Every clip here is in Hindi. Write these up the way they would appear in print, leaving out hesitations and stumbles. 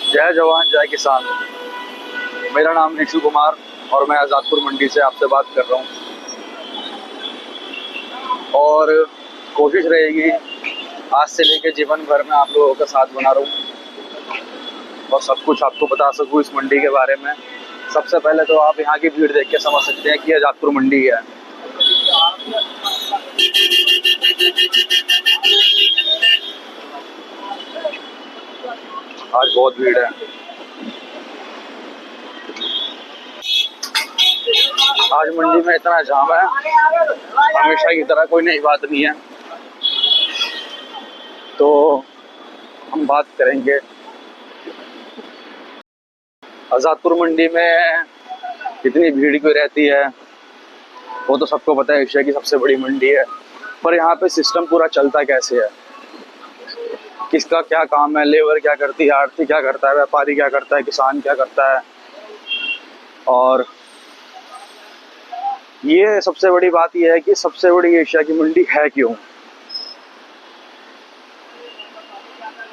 जय जवान जय किसान। मेरा नाम निशु कुमार और मैं आज़ादपुर मंडी से आपसे बात कर रहा हूँ। और कोशिश रहेगी आज से लेकर जीवन भर में आप लोगों का साथ बना रहूँ और सब कुछ आपको बता सकूँ इस मंडी के बारे में। सबसे पहले तो आप यहाँ की भीड़ देख के समझ सकते हैं कि आज़ादपुर मंडी है। आज बहुत भीड़ है। आज मंडी में इतना जाम है, हमेशा की तरह कोई नई बात नहीं है। तो हम बात करेंगे आज़ादपुर मंडी में कितनी भीड़ क्यों रहती है। वो तो सबको पता है, एशिया की सबसे बड़ी मंडी है। पर यहाँ पे सिस्टम पूरा चलता कैसे है, किसका क्या काम है, लेबर क्या करती है, आढ़ती क्या करता है, व्यापारी क्या करता है, किसान क्या करता है। और ये सबसे बड़ी बात यह है कि सबसे बड़ी एशिया की मंडी है क्यों।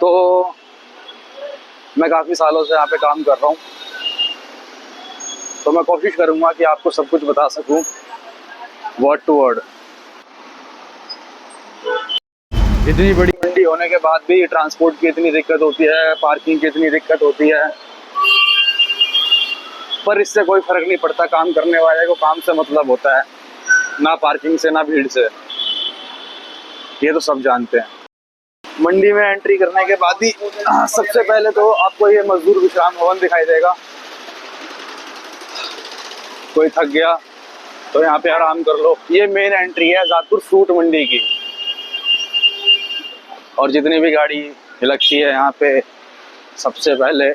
तो मैं काफ़ी सालों से यहाँ पे काम कर रहा हूँ, तो मैं कोशिश करूँगा कि आपको सब कुछ बता सकूँ वर्ड टू वर्ड। इतनी बड़ी मंडी होने के बाद भी ट्रांसपोर्ट की इतनी दिक्कत होती है, पार्किंग की इतनी दिक्कत होती है, पर इससे कोई फर्क नहीं पड़ता। काम करने वाले को काम से मतलब होता है, ना पार्किंग से ना भीड़ से। ये तो सब जानते हैं। मंडी में एंट्री करने के बाद ही सबसे पहले तो आपको ये मजदूर विश्राम भवन दिखाई देगा। कोई थक गया तो यहाँ पे आराम कर लो। ये मेन एंट्री है आज़ादपुर फ्रूट मंडी की। और जितनी भी गाड़ी लगती है यहाँ पे, सबसे पहले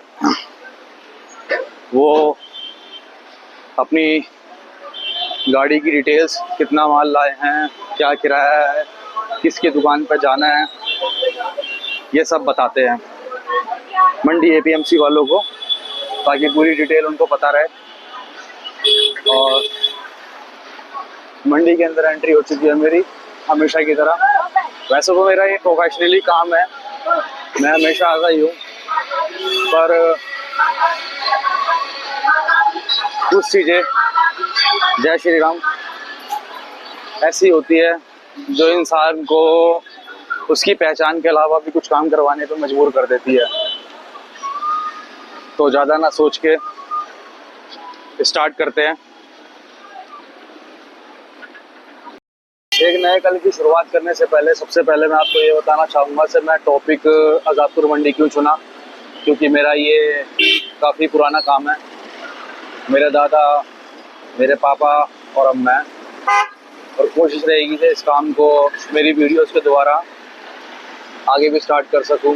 वो अपनी गाड़ी की डिटेल्स, कितना माल लाए हैं, क्या किराया है, किसकी दुकान पर जाना है, ये सब बताते हैं मंडी एपीएमसी वालों को, ताकि पूरी डिटेल उनको पता रहे। और मंडी के अंदर एंट्री हो चुकी है मेरी, हमेशा की तरह। वैसे तो मेरा ये प्रोफेशनली काम है, मैं हमेशा आता ही हूँ, पर कुछ चीज़ें, जय श्री राम, ऐसी होती है जो इंसान को उसकी पहचान के अलावा भी कुछ काम करवाने पर मजबूर कर देती है। तो ज़्यादा ना सोच के स्टार्ट करते हैं। एक नए कल की शुरुआत करने से पहले सबसे पहले मैं आपको ये बताना चाहूँगा कि मैं टॉपिक आज़ादपुर मंडी क्यों चुना, क्योंकि मेरा ये काफ़ी पुराना काम है। मेरे दादा, मेरे पापा और अब मैं, और कोशिश रहेगी कि इस काम को मेरी वीडियोस के द्वारा आगे भी स्टार्ट कर सकूं।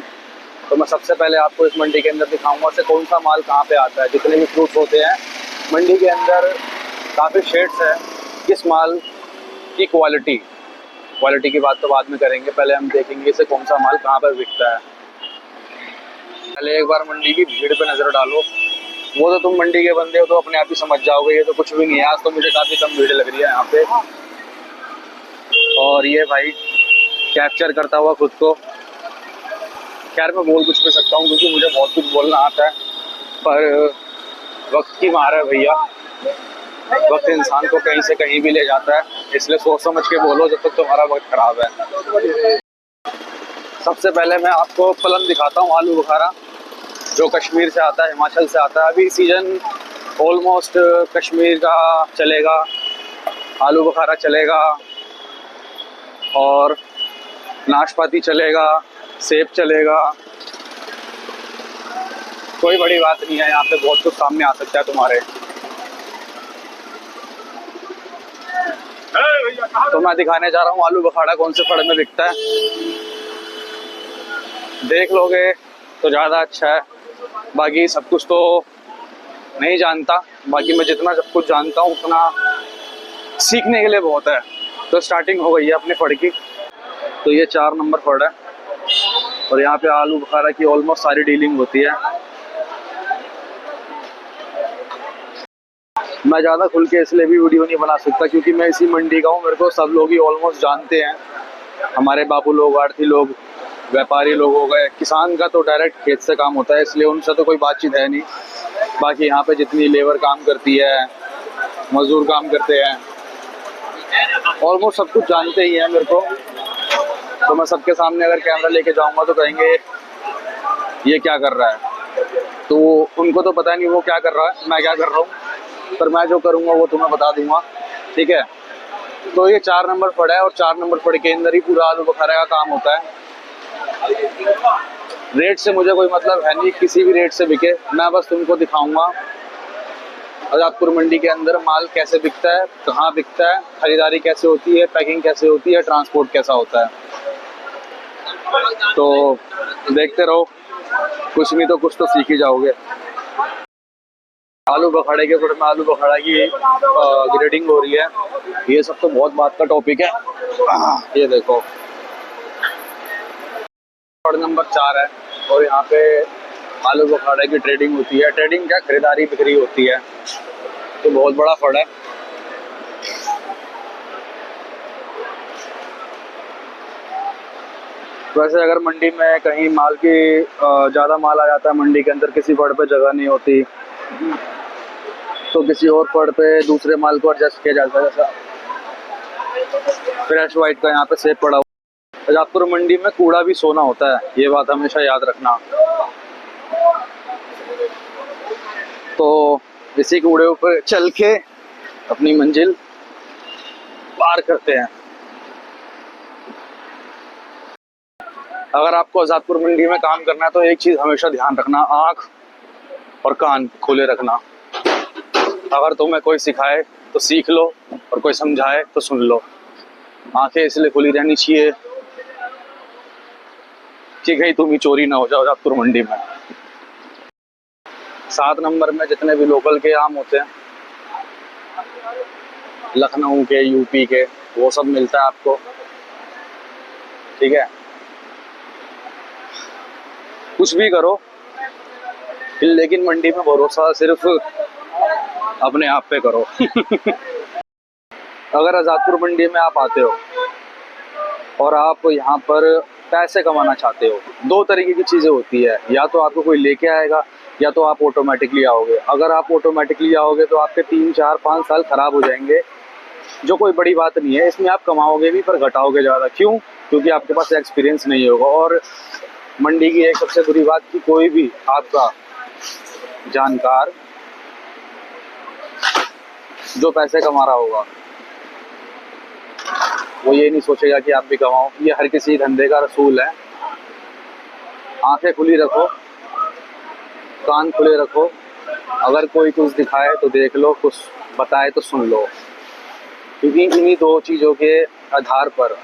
तो मैं सबसे पहले आपको इस मंडी के अंदर दिखाऊंगा कि कौन सा माल कहाँ पे आता है। जितने भी फ्रूट्स होते हैं मंडी के अंदर, काफ़ी शेड्स हैं, किस माल की क्वालिटी की बात तो बाद में करेंगे। पहले हम देखेंगे इसे कौन सा माल कहाँ पर बिकता है। पहले एक बार मंडी की भीड़ पे नज़र डालो। वो तो तुम मंडी के बंदे हो तो अपने आप ही समझ जाओगे, ये तो कुछ भी नहीं है। आज तो मुझे काफ़ी कम भीड़ लग रही है यहाँ पे। और ये भाई कैप्चर करता हुआ खुद को। खैर मैं बोल कुछ भी सकता हूँ क्योंकि मुझे बहुत कुछ बोलना आता है, पर वक्त की मार है भैया। वक्त इंसान को कहीं से कहीं भी ले जाता है, इसलिए सोच समझ के बोलो जब तक तुम्हारा वक्त खराब है। सबसे पहले मैं आपको फलन दिखाता हूँ, आलू बुखारा, जो कश्मीर से आता है, हिमाचल से आता है। अभी सीजन ऑलमोस्ट कश्मीर का चलेगा, आलू बुखारा चलेगा, और नाशपाती चलेगा, सेब चलेगा। कोई बड़ी बात नहीं है, यहाँ पे बहुत कुछ सामने आ सकता है तुम्हारे। तो मैं दिखाने जा रहा हूँ आलू बुखारा कौन से फड़ में बिकता है। देख लोगे तो ज़्यादा अच्छा है, बाकी सब कुछ तो नहीं जानता। बाकी मैं जितना सब कुछ जानता हूँ उतना सीखने के लिए बहुत है। तो स्टार्टिंग हो गई है अपने फड़ की। तो ये 4 नंबर फड़ है और यहाँ पे आलू बुखारा की ऑलमोस्ट सारी डीलिंग होती है। मैं ज़्यादा खुल के इसलिए भी वीडियो नहीं बना सकता क्योंकि मैं इसी मंडी का हूँ, मेरे को सब लोग ही ऑलमोस्ट जानते हैं। हमारे बाबू लोग, आढ़ती लोग, व्यापारी लोग हो गए, किसान का तो डायरेक्ट खेत से काम होता है, इसलिए उनसे तो कोई बातचीत है नहीं। बाकी यहाँ पे जितनी लेबर काम करती है, मजदूर काम करते हैं, ऑलमोस्ट सब कुछ जानते ही हैं मेरे को। तो मैं सबके सामने अगर कैमरा लेके जाऊंगा तो कहेंगे ये क्या कर रहा है, तो उनको तो पता नहीं वो क्या कर रहा है, मैं क्या कर रहा हूँ, पर मैं जो करूँगा वो तुम्हें बता दूंगा, ठीक है। तो ये 4 नंबर फड़ है और 4 नंबर फड़ के अंदर ही पूरा आलू बुखारा का काम होता है। रेट से मुझे कोई मतलब है नहीं, किसी भी रेट से बिके, मैं बस तुमको दिखाऊंगा आजादपुर मंडी के अंदर माल कैसे बिकता है, कहाँ बिकता है, खरीदारी कैसे होती है, पैकिंग कैसे होती है, ट्रांसपोर्ट कैसा होता है। तो देखते रहो, कुछ नहीं तो कुछ तो सीख ही जाओगे। आलू बखाड़े के ऊपर में आलू बखाड़ा की ग्रेडिंग हो रही है, ये सब तो बहुत बात का टॉपिक है। ये देखो फड़ नंबर 4 है और यहाँ पे आलू बखाड़े की ट्रेडिंग होती है। ट्रेडिंग क्या, खरीदारी बिक्री होती है। तो बहुत बड़ा फड़ है। वैसे अगर मंडी में कहीं माल की ज़्यादा माल आ जाता है, मंडी के अंदर किसी फड़ पे जगह नहीं होती, तो किसी और फड़ पे दूसरे माल को एडजस्ट किया जाता है। जैसा फ्रेश वाइट का यहाँ पे सेब पड़ा हुआ। आजादपुर मंडी में कूड़ा भी सोना होता है, ये बात हमेशा याद रखना। तो इसी कूड़े ऊपर चल के अपनी मंजिल पार करते हैं। अगर आपको आजादपुर मंडी में काम करना है तो एक चीज हमेशा ध्यान रखना, आंख और कान खुले रखना। अगर तुम्हें कोई सिखाए तो सीख लो और कोई समझाए तो सुन लो। आंखें इसलिए खुली रहनी चाहिए कि कहीं तुम ही चोरी ना हो जाओ आजादपुर मंडी में। 7 नंबर में जितने भी लोकल के आम होते हैं, लखनऊ के, यूपी के, वो सब मिलता है आपको, ठीक है। कुछ भी करो लेकिन मंडी में भरोसा सिर्फ अपने आप पे करो। अगर आजादपुर मंडी में आप आते हो और आप यहाँ पर पैसे कमाना चाहते हो, 2 तरीके की चीज़ें होती है, या तो आपको कोई लेके आएगा या तो आप ऑटोमेटिकली आओगे। अगर आप ऑटोमेटिकली आओगे तो आपके 3, 4, 5 साल खराब हो जाएंगे, जो कोई बड़ी बात नहीं है। इसमें आप कमाओगे भी पर घटाओगे ज़्यादा। क्यों? क्योंकि आपके पास एक्सपीरियंस नहीं होगा। और मंडी की एक सबसे बुरी बात कि कोई भी आपका जानकार जो पैसे कमा रहा होगा वो ये नहीं सोचेगा कि आप भी कमाओ। ये हर किसी धंधे का रसूल है। आंखें खुली रखो, कान खुले रखो। अगर कोई कुछ दिखाए तो देख लो, कुछ बताए तो सुन लो, क्योंकि इन्हीं 2 चीज़ों के आधार पर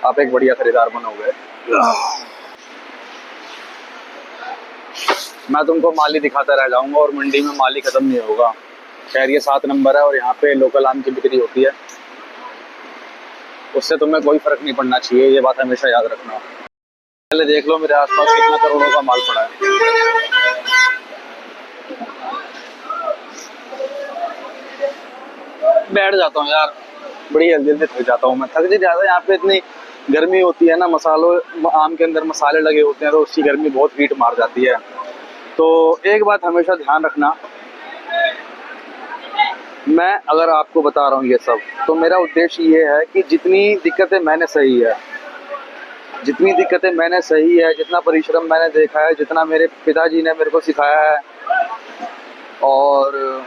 आप एक बढ़िया खरीदार बनोगे। मैं तुमको माली दिखाता रह जाऊंगा और मंडी में माली खत्म नहीं होगा। खैर ये 7 नंबर है और यहाँ पे लोकल आम की बिक्री होती है, उससे तुम्हें कोई फर्क नहीं पड़ना चाहिए, ये बात हमेशा याद रखना। पहले देख लो मेरे आसपास कितना करोड़ों का माल पड़ा है। बैठ जाता हूँ यार, बड़ी जल्दी जल्दी थक जाता हूँ मैं। थक जी ज़्यादा, यहाँ पे इतनी गर्मी होती है ना, मसालों आम के अंदर मसाले लगे होते हैं तो उसकी गर्मी बहुत हीट मार जाती है। तो एक बात हमेशा ध्यान रखना, मैं अगर आपको बता रहा हूँ ये सब, तो मेरा उद्देश्य ये है कि जितनी दिक्कतें मैंने सही है, जितना परिश्रम मैंने देखा है, जितना मेरे पिताजी ने मेरे को सिखाया है, और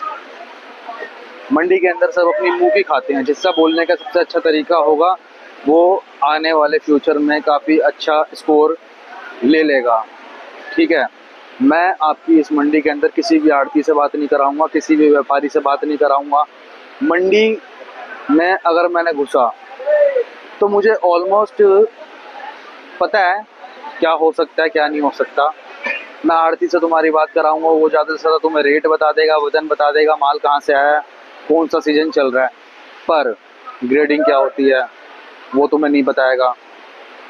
मंडी के अंदर सब अपनी मुँह की खाते हैं। जिसका बोलने का सबसे अच्छा तरीका होगा वो आने वाले फ्यूचर में काफ़ी अच्छा स्कोर ले लेगा, ठीक है। मैं आपकी इस मंडी के अंदर किसी भी आड़ती से बात नहीं कराऊंगा, किसी भी व्यापारी से बात नहीं कराऊंगा। मंडी में अगर मैंने घुसा तो मुझे ऑलमोस्ट पता है क्या हो सकता है क्या नहीं हो सकता। मैं आड़ती से तुम्हारी बात कराऊंगा, वो ज़्यादा से ज़्यादा तुम्हें रेट बता देगा, वजन बता देगा, माल कहाँ से आया है, कौन सा सीजन चल रहा है, पर ग्रेडिंग क्या होती है वो तुम्हें नहीं बताएगा।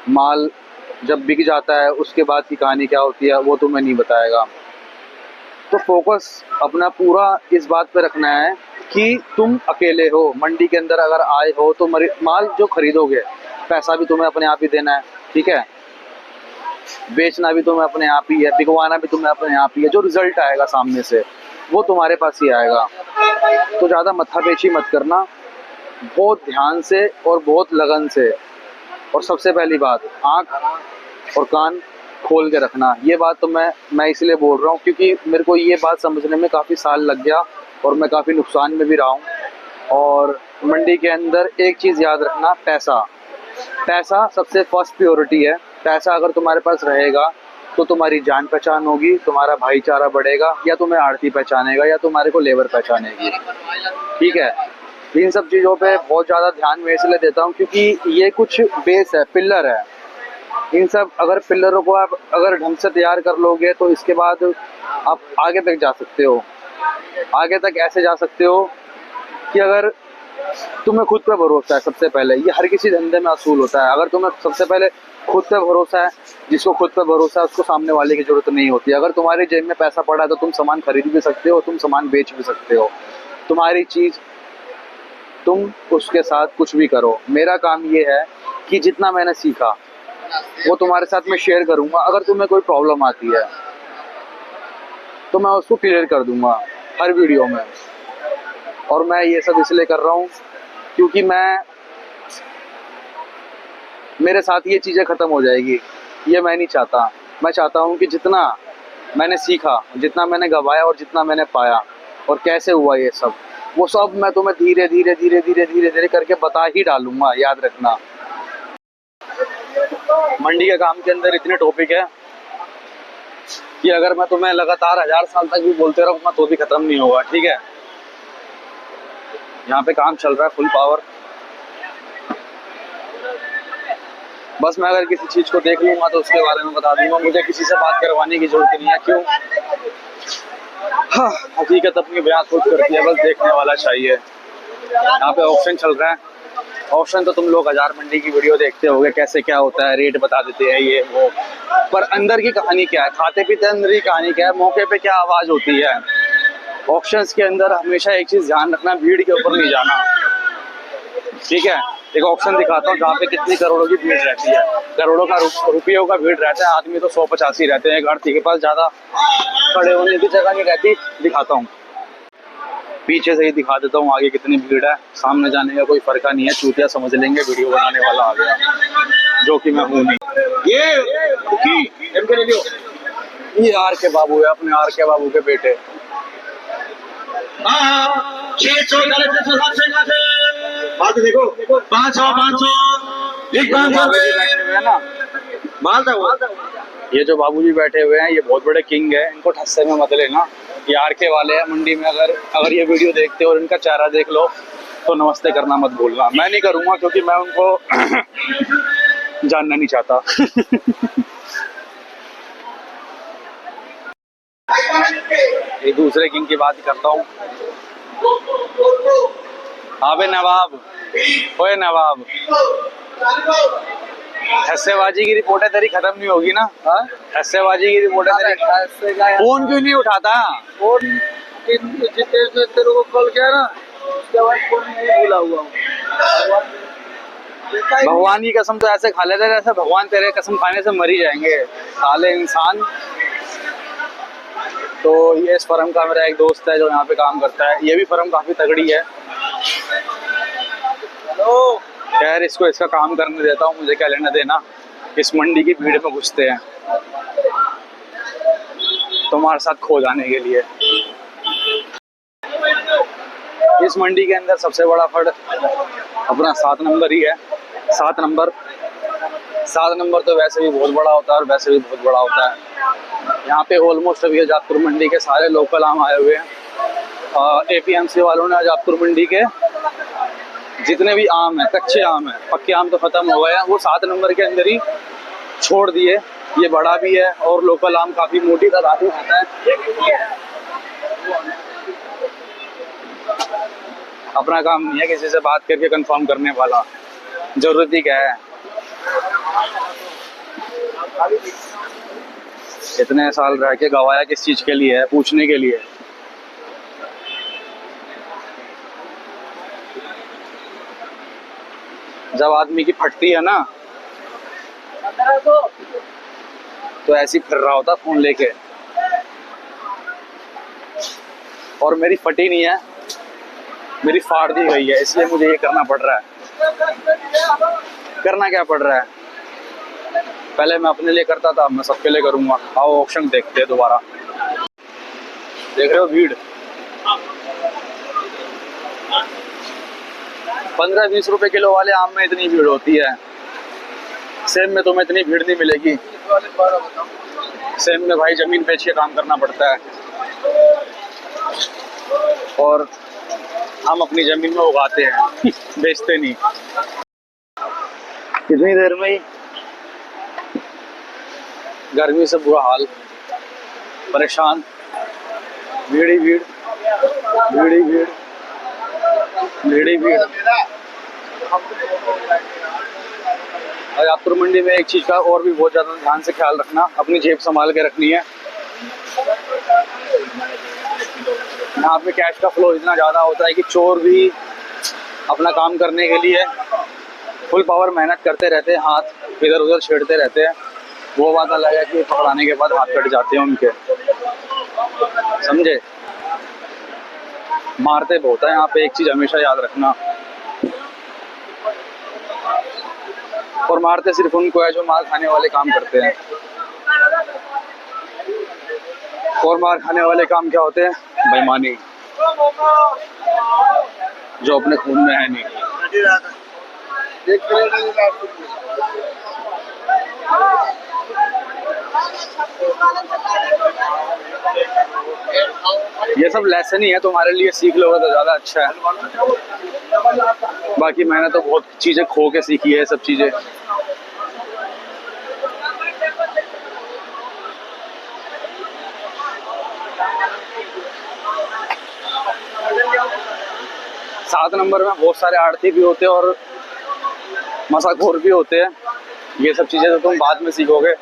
माल जब बिक जाता है उसके बाद की कहानी क्या होती है वो तुम्हें नहीं बताएगा। तो फोकस अपना पूरा इस बात पे रखना है कि तुम अकेले हो। मंडी के अंदर अगर आए हो तो माल जो खरीदोगे पैसा भी तुम्हें अपने आप ही देना है, ठीक है। बेचना भी तुम्हें अपने आप ही है, बिकवाना भी तुम्हें अपने आप ही है। जो रिजल्ट आएगा सामने से वो तुम्हारे पास ही आएगा। तो ज़्यादा मत्थापेची मत करना, बहुत ध्यान से और बहुत लगन से। और सबसे पहली बात, आँख और कान खोल के रखना। ये बात तो मैं इसलिए बोल रहा हूँ क्योंकि मेरे को ये बात समझने में काफ़ी साल लग गया और मैं काफ़ी नुकसान में भी रहा हूँ। और मंडी के अंदर एक चीज़ याद रखना, पैसा। पैसा सबसे फर्स्ट प्योरिटी है। पैसा अगर तुम्हारे पास रहेगा तो तुम्हारी जान पहचान होगी, तुम्हारा भाईचारा बढ़ेगा, या तुम्हें आड़ती पहचानेगा या तुम्हारे को लेबर पहचानेगी। ठीक है, इन सब चीज़ों पे बहुत ज़्यादा ध्यान मैं इसलिए देता हूँ क्योंकि ये कुछ बेस है, पिलर है। इन सब अगर पिलरों को आप अगर ढंग से तैयार कर लोगे तो इसके बाद आप आगे तक जा सकते हो। आगे तक ऐसे जा सकते हो कि अगर तुम्हें खुद पे भरोसा है, सबसे पहले ये हर किसी धंधे में असूल होता है। अगर तुम्हें सबसे पहले खुद पे भरोसा है, जिसको खुद पे भरोसा है उसको सामने वाले की जरूरत नहीं होती। अगर तुम्हारी जेब में पैसा पड़ा है तो तुम सामान खरीद भी सकते हो, तुम सामान बेच भी सकते हो। तुम्हारी चीज़, तुम उसके साथ कुछ भी करो। मेरा काम ये है कि जितना मैंने सीखा वो तुम्हारे साथ मैं शेयर करूँगा। अगर तुम्हें कोई प्रॉब्लम आती है तो मैं उसको क्लियर कर दूँगा हर वीडियो में। और मैं ये सब इसलिए कर रहा हूँ क्योंकि मेरे साथ ये चीज़ें ख़त्म हो जाएगी, ये मैं नहीं चाहता। मैं चाहता हूँ कि जितना मैंने सीखा, जितना मैंने गवाया और जितना मैंने पाया और कैसे हुआ ये सब, वो सब मैं तुम्हें धीरे धीरे धीरे धीरे धीरे धीरे करके बता ही डालूँगा। याद रखना, मंडी के काम के अंदर इतने टॉपिक है कि अगर मैं तुम्हें लगातार 1000 साल तक भी बोलते रहूँगा तो भी ख़त्म नहीं होगा। ठीक है, यहाँ पे काम चल रहा है फुल पावर। बस मैं अगर किसी चीज़ को देख लूँगा तो उसके बारे में बता दूँगा, मुझे किसी से बात करवाने की ज़रूरत नहीं है। क्यों? हाँ, हकीकत अपनी बयान खुद करती है, बस देखने वाला चाहिए। यहाँ पे ऑप्शन चल रहा है। ऑप्शन तो तुम लोग 1000 मंडी की वीडियो देखते होगे, कैसे क्या होता है, रेट बता देते हैं ये वो, पर अंदर की कहानी क्या है, खाते पीते अंदर की कहानी क्या है, मौके पे क्या आवाज़ होती है। ऑप्शंस के अंदर हमेशा एक चीज़ ध्यान रखना, भीड़ के ऊपर नहीं जाना। ठीक है, एक ऑप्शन दिखाता हूँ जहाँ पे कितनी करोड़ों की भीड़ रहती है। करोड़ों का रुपयों का भीड़ रहता है, आदमी तो 185 रहते हैं। एक आड़ती के पास ज़्यादा खड़े होने की जगह नहीं रहती। दिखाता हूँ, पीछे से ही दिखा देता हूँ आगे कितनी भीड़ है। सामने जाने का कोई फर्क नहीं है, चूतिया समझ लेंगे वीडियो बनाने वाला आ गया, जो कि मैं हूँ नहीं। ये आर के बाबू है, अपने आर के बाबू के बेटे। देखो 500 ये जो बाबूजी बैठे हुए हैं ये बहुत बड़े किंग है, इनको ठस्से में मत लेना। ये आर के वाले हैं मंडी में। अगर ये वीडियो देखते हो और इनका चेहरा देख लो तो नमस्ते करना मत भूलना। मैं नहीं करूँगा क्योंकि मैं उनको जानना नहीं चाहता। एक दूसरे किंग की बात करता हूँ। अबे नवाब, ओए नवाब, हस्सेबाजी की रिपोर्टें तेरी खत्म नहीं होगी ना? हस्सेबाजी की रिपोर्टें तेरी। फोन क्यों नहीं उठाता? फोन तेरे को कॉल किया ना, उसके बाद फोन नहीं भूला हुआ हूँ। भगवान की कसम तो ऐसे खा लेते जैसे भगवान तेरे कसम खाने से मर ही जाएंगे साले इंसान। तो ये इस फर्म का मेरा एक दोस्त है जो यहाँ पे काम करता है। ये भी फर्म काफी तगड़ी है। खैर, इसको इसका काम करने देता हूँ, मुझे क्या लेना देना। इस मंडी की भीड़ में घुसते हैं तुम्हारे साथ खो जाने के लिए। इस मंडी के अंदर सबसे बड़ा फर्ड अपना 7 नंबर ही है। 7 नंबर तो वैसे भी बहुत बड़ा होता है और वैसे भी बहुत बड़ा होता है। यहाँ पे ऑलमोस्ट अभी अजातपुर मंडी के सारे लोकल आम आए हुए हैं। APMC वालों ने अजातपुर मंडी के जितने भी आम हैं, कच्चे आम हैं, पक्के आम तो खत्म हो गए हैं, वो 7 नंबर के अंदर ही छोड़ दिए। ये बड़ा भी है और लोकल आम काफी मोटी तादाद में आता है। अपना काम नहीं है किसी से बात करके कंफर्म करने वाला, जरूरत ही क्या है। इतने साल रह के गवाया किस चीज के लिए है? पूछने के लिए। जब आदमी की फटती है ना तो ऐसे ही फिर रहा होता फ़ोन लेके, और मेरी फटी नहीं है, मेरी फाड़ दी गई है, इसलिए मुझे ये करना पड़ रहा है। करना क्या पड़ रहा है, पहले मैं अपने लिए करता था, अब मैं सबके लिए करूँगा। आओ ऑप्शन देखते हैं दोबारा। देख रहे हो भीड़, 15-20 रुपए किलो वाले आम में इतनी भीड़ होती है, सेब में तुम्हें इतनी भीड़ नहीं मिलेगी। सेब में भाई जमीन बेच के काम करना पड़ता है, और हम अपनी जमीन में उगाते हैं बेचते नहीं। कितनी देर में ही गर्मी से बुरा हाल, परेशान, भीड़ ही भीड़, भीड़ ही भीड़, भीड़ ही भीड़। अजातपुर मंडी में एक चीज़ का और भी बहुत ज़्यादा ध्यान से ख्याल रखना, अपनी जेब संभाल के रखनी है। यहाँ पे कैश का फ्लो इतना ज़्यादा होता है कि चोर भी अपना काम करने के लिए फुल पावर मेहनत करते रहते हैं, हाथ इधर उधर छेड़ते रहते हैं। वो बात अलग है कि पकड़ाने के बाद हाथ कट जाते हैं उनके, समझे। मारते बहुत है यहाँ पे, एक चीज़ हमेशा याद रखना। और मारते सिर्फ उनको है जो मार खाने वाले काम करते हैं। और मार खाने वाले काम क्या होते हैं, बेईमानी, जो अपने खून में है नहीं। ये सब लेसन ही है, तुम्हारे लिए सीख लोगे तो ज़्यादा अच्छा है। बाकी मैंने तो बहुत चीज़ें खो के सीखी है, सब चीज़ें। सात नंबर में बहुत सारे आड़ती भी होते हैं और मसाखोर भी होते हैं। ये सब चीज़ें तो तुम बाद में सीखोगे,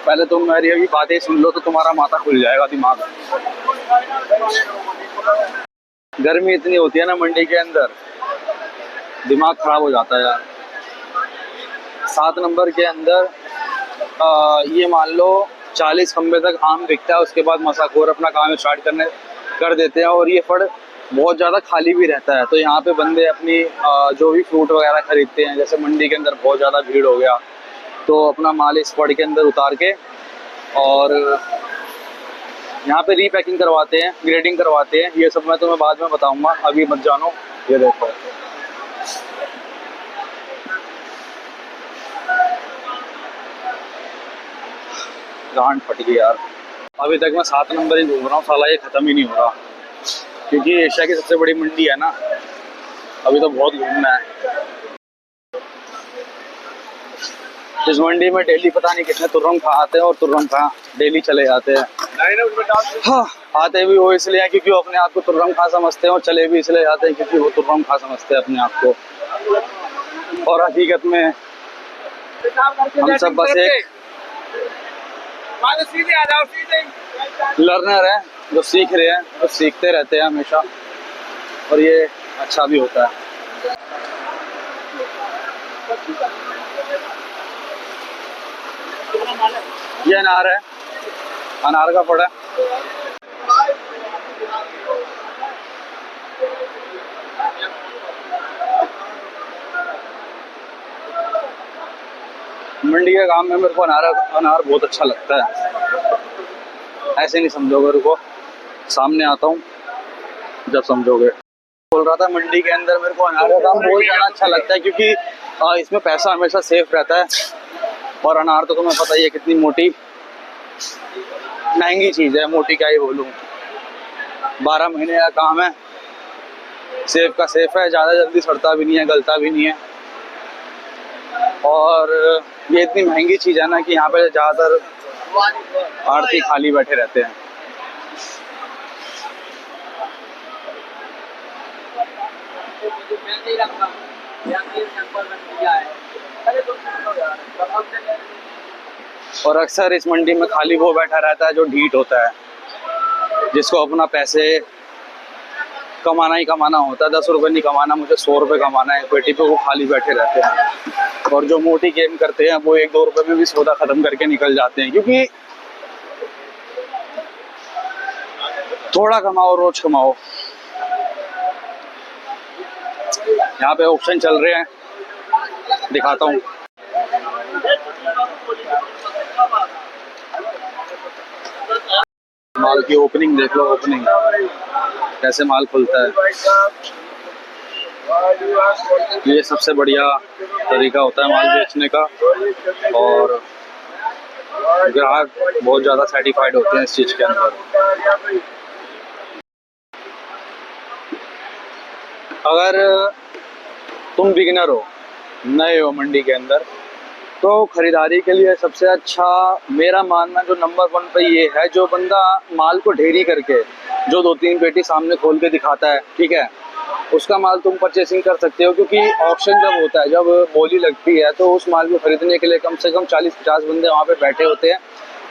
पहले तुम मेरी अभी बातें सुन लो तो तुम्हारा माथा खुल जाएगा, दिमाग। गर्मी इतनी होती है ना मंडी के अंदर, दिमाग खराब हो जाता है यार। 7 नंबर के अंदर ये मान लो 40 खंबे तक आम बिकता है, उसके बाद मसाखोर अपना काम स्टार्ट कर देते हैं, और ये फड़ बहुत ज़्यादा खाली भी रहता है। तो यहाँ पे बंदे अपनी जो भी फ्रूट वगैरह खरीदते हैं, जैसे मंडी के अंदर बहुत ज़्यादा भीड़ हो गया तो अपना माल इस फड़ के अंदर उतार के और यहाँ पे रीपैकिंग करवाते हैं, ग्रेडिंग करवाते हैं। ये सब मैं तुम्हें बाद में बताऊंगा, अभी मत जानो। ये देखो गांड फट गई यार। अभी तक मैं 7 नंबर ही घूम रहा हूँ, साला ये ख़त्म ही नहीं हो रहा, क्योंकि एशिया की सबसे बड़ी मंडी है ना। अभी तो बहुत घूमना है इस मंडी में। डेली पता नहीं कितने तुर्रम खा आते हैं और तुर्रम खा डेली चले जाते हैं। हाँ, आते भी वो इसलिए हैं क्योंकि वो अपने आप को तुर्रम खा समझते हैं, और चले भी इसलिए जाते हैं क्योंकि वो तुर्रम खा समझते हैं अपने आप को। और हकीकत में हम सब बस एक लर्नर है, जो सीख रहे हैं, जो सीखते रहते हैं हमेशा, और ये अच्छा भी होता है। ये अनार है, अनार का फड़ है। मंडी के काम में मेरे को अनार बहुत अच्छा लगता है। ऐसे नहीं समझोगे, रुको सामने आता हूँ जब समझोगे। बोल रहा था मंडी के अंदर मेरे को अनार का काम बहुत ज़्यादा अच्छा लगता है, क्योंकि इसमें पैसा हमेशा सेफ रहता है। और अनार तो तुम्हें पता ही है कितनी मोटी महंगी चीज़ है, मोटी क्या ही बोलूँ। 12 महीने का काम है, सेफ का सेफ है, ज़्यादा जल्दी सड़ता भी नहीं है, गलता भी नहीं है। और ये इतनी महंगी चीज़ है ना कि यहाँ पे ज़्यादातर आड़ती खाली बैठे रहते हैं। और अक्सर इस मंडी में खाली वो बैठा रहता है जो ढीठ होता है, जिसको अपना पैसे कमाना ही कमाना होता है। 10 रुपये नहीं कमाना, मुझे 100 रुपये कमाना है पेटी पे, वो खाली बैठे रहते हैं। और जो मोटी गेम करते हैं वो 1-2 रुपए में भी सौदा खत्म करके निकल जाते हैं, क्योंकि थोड़ा कमाओ रोज कमाओ। यहाँ पे ऑप्शन चल रहे हैं, दिखाता हूँ। माल की ओपनिंग देख लो, ओपनिंग कैसे माल खुलता है। ये सबसे बढ़िया तरीका होता है माल बेचने का, और ग्राहक बहुत ज़्यादा सेटिस्फाइड होते हैं इस चीज़ के अंदर। अगर तुम बिगिनर हो, नए हो मंडी के अंदर, तो खरीदारी के लिए सबसे अच्छा मेरा मानना जो नंबर 1 पे ये है, जो बंदा माल को ढेरी करके जो 2-3 पेटी सामने खोल के दिखाता है, ठीक है, उसका माल तुम परचेसिंग कर सकते हो। क्योंकि ऑप्शन जब होता है, जब बोली लगती है, तो उस माल को खरीदने के लिए कम से कम 40-50 बंदे वहाँ पे बैठे होते हैं,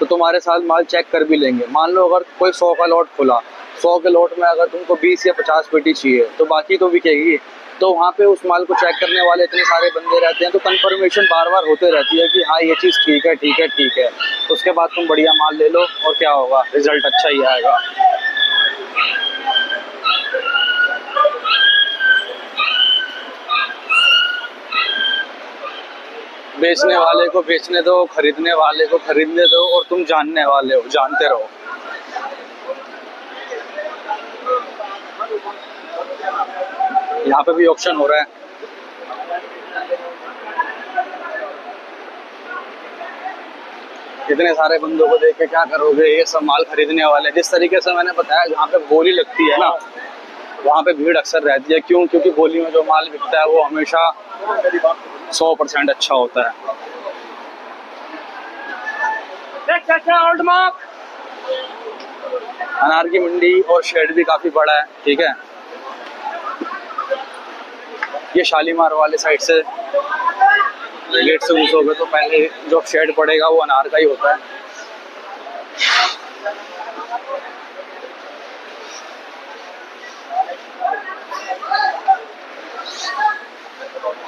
तो तुम्हारे साथ माल चेक कर भी लेंगे। मान लो अगर कोई 100 का लॉट खुला, 100 के लॉट में अगर तुमको 20 या 50 पेटी चाहिए, तो बाकी तो बिकेगी। तो वहाँ पे उस माल को चेक करने वाले इतने सारे बंदे रहते हैं, तो कंफर्मेशन बार बार होते रहती है कि हाँ ये चीज़ ठीक है, ठीक है, ठीक है। तो उसके बाद तुम बढ़िया माल ले लो, और क्या होगा, रिजल्ट अच्छा ही आएगा। बेचने वाले को बेचने दो, खरीदने वाले को खरीदने दो, और तुम जानने वाले हो, जानते रहो। यहाँ पे भी ऑप्शन हो रहा है। इतने सारे बंदों को देख के क्या करोगे, ये सब माल खरीदने वाले। जिस तरीके से मैंने बताया, जहाँ पे बोली लगती है ना, वहाँ पे भीड़ अक्सर रहती है। क्यों? क्योंकि बोली में जो माल बिकता है वो हमेशा 100% अच्छा होता है। अनार की मंडी और शेड भी काफी बड़ा है, ठीक है। ये शालीमार वाले साइड से गेट से घुसोगे तो पहले जो शेड पड़ेगा वो अनार का ही होता है।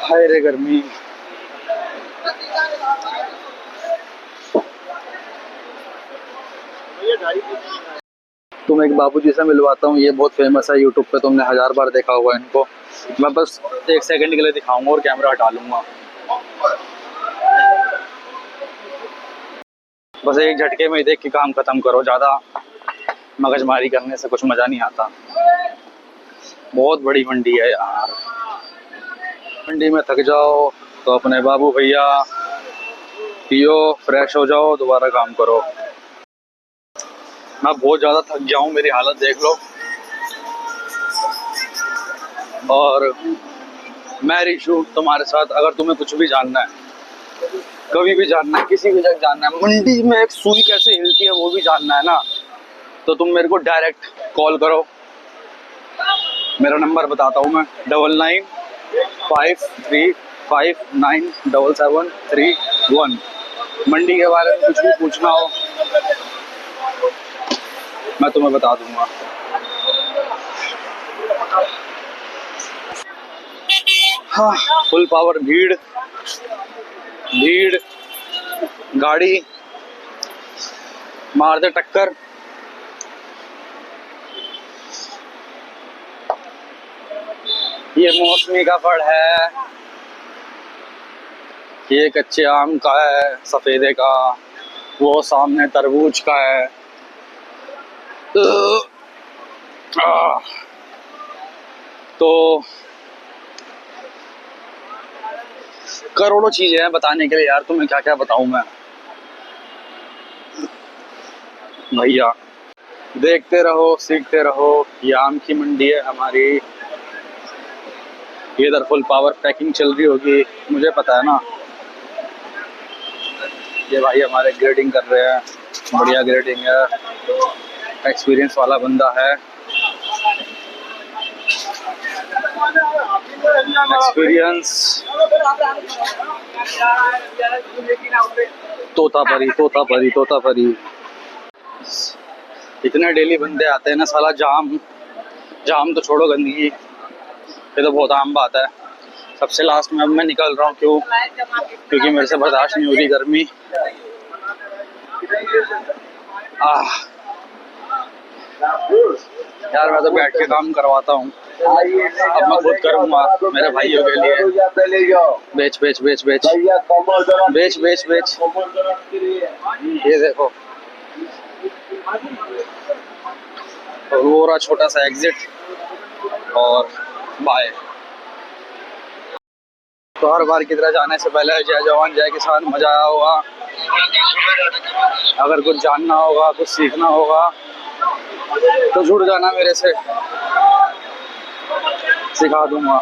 हाय रे गर्मी। तुम एक बाबूजी से मिलवाता हूँ, ये बहुत फेमस है यूट्यूब पे, तुमने 1000 बार देखा होगा इनको। मैं बस 1 सेकंड के लिए दिखाऊंगा और कैमरा हटा लूंगा। बस एक झटके में देख के काम खत्म करो, ज़्यादा मगजमारी करने से कुछ मज़ा नहीं आता। बहुत बड़ी मंडी है यार। मंडी में थक जाओ तो अपने बाबू भैया पियो, फ्रेश हो जाओ, दोबारा काम करो। मैं बहुत ज़्यादा थक गया हूँ, मेरी हालत देख लो। और मैं रिशू तुम्हारे साथ, अगर तुम्हें कुछ भी जानना है, कभी भी जानना है, किसी भी जगह जानना है, मंडी में एक सुई कैसे हिलती है वो भी जानना है ना, तो तुम मेरे को डायरेक्ट कॉल करो। मेरा नंबर बताता हूँ मैं, 9953597731। मंडी के बारे में कुछ भी पूछना हो मैं तुम्हें बता दूंगा। हाँ, फुल पावर भीड़, गाड़ी मार दे टक्कर। ये मौसमी का फल है, ये कच्चे आम का है, सफेदे का, वो सामने तरबूज का है। तो करोड़ों चीजें हैं बताने के लिए यार, तुम्हें क्या क्या बताऊं मैं भैया। देखते रहो, सीखते रहो। ये आम की मंडी है हमारी। इधर फुल पावर पैकिंग चल रही होगी, मुझे पता है ना। ये भाई हमारे ग्रेडिंग कर रहे हैं, बढ़िया ग्रेडिंग है, एक्सपीरियंस वाला बंदा है। एक्सपीरियंस तोतापरी। इतने डेली बंदे आते हैं ना, साला जाम तो छोड़ो, गंदगी ये तो बहुत आम बात है। सबसे लास्ट में अब मैं निकल रहा हूँ। क्यों? क्योंकि मेरे से बर्दाश्त नहीं हो रही गर्मी। यार मैं तो बैठ के काम करवाता हूँ, अब मैं खुद करूँगा मेरे भाइयों के लिए। बेच बेच बेच बेच बेच बेच बेच। ये देखो, और वो रहा छोटा सा एग्जिट और बाय। तो हर बार की तरह जाने से पहले जय जवान जय किसान, मजा आया होगा। अगर कुछ जानना होगा, कुछ सीखना होगा तो जुड़ जाना मेरे से, सिखा दूंगा।